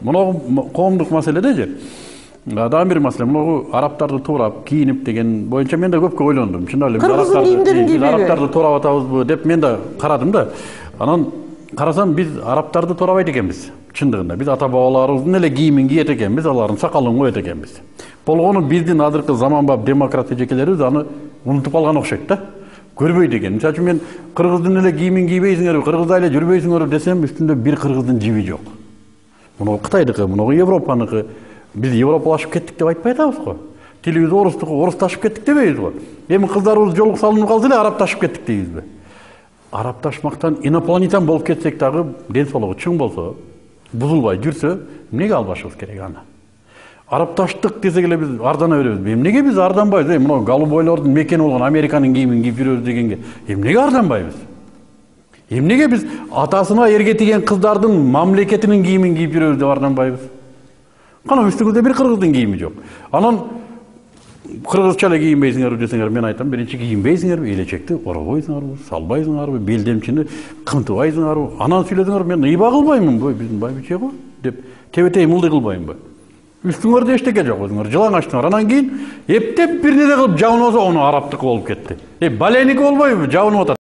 Мына коомдук маселеде же. Дагы бир маселе, мына арабтарды туурап кийинип деген боюнча мен да көпкө ойлондум. Чын эле Кыргыздын кийимдерин кийбейби? арабтарды туурап атабызбы деп мен да карадым да. Анан карасам биз арабтарды туурабайт экенбиз. Чындыгында биз ата бабаларыбыздын эле кийимин кийет экенбиз, алардын сакалын коет экенбиз. Болгону биздин азыркы заманбап демократ эжекелерибиз аны унутуп алган окшойт да. Көрбөйт экен. Мисалы үчүн мен кыргыздын эле кийимин кийбейсиңерби, кыргызда эле жүрбөйсүңөрбү десем, үстүндө бир кыргыздын жиби жок. Муну Кытайдыкы, муну Европаныкы. Biz Европалашып кеттик деп айтпай атабыз го. Тилибиз орусташып кеттик дебейбиз го. Эми кыздарыбыз жолук салынып калды эле арапташып кеттик дейбизби? Арапташмактан инопланетян болуп кетсек дагы ден соолугу чың болсо, бузулбай жүрсө, эмнеге албашыбыз керек аны? Арапташтык десек эле биз ардана беребизби? Эмнеге биз арданбайбыз? Мына голубойлордун мекени болгон Американын кийимин кийип жүрөбүз дегенге эмнеге арданбайбыз? Эмнеге биз атасына эрге тиген кыздардын мамлекетинин кийимин кийип жүрөбүз деп арданбайбыз? Кана үстүңүздө бир кыргыздын кийими жок. Анан кыргызча эле кийинбейсиңерби десеңер, мен айтам, биринчи кийинбейсиңерби, элечекти оробойсуңарбы, салбайсыңарбы, белдемчини кымтыбайсыңарбы, анан сүйлөсөңөр, мен ыйба кылбаймынбы, биздин байбиче го деп тебетей мылдый кылбаймынбы? Үстүңөрдө эчтеке жок, өзүңөр жылаңачтыңар. Анан кийин эптеп бир нерсе кылып жабынып алса, ону арабтыкы болуп кетти. Баленики болбойбу, жабынып атат.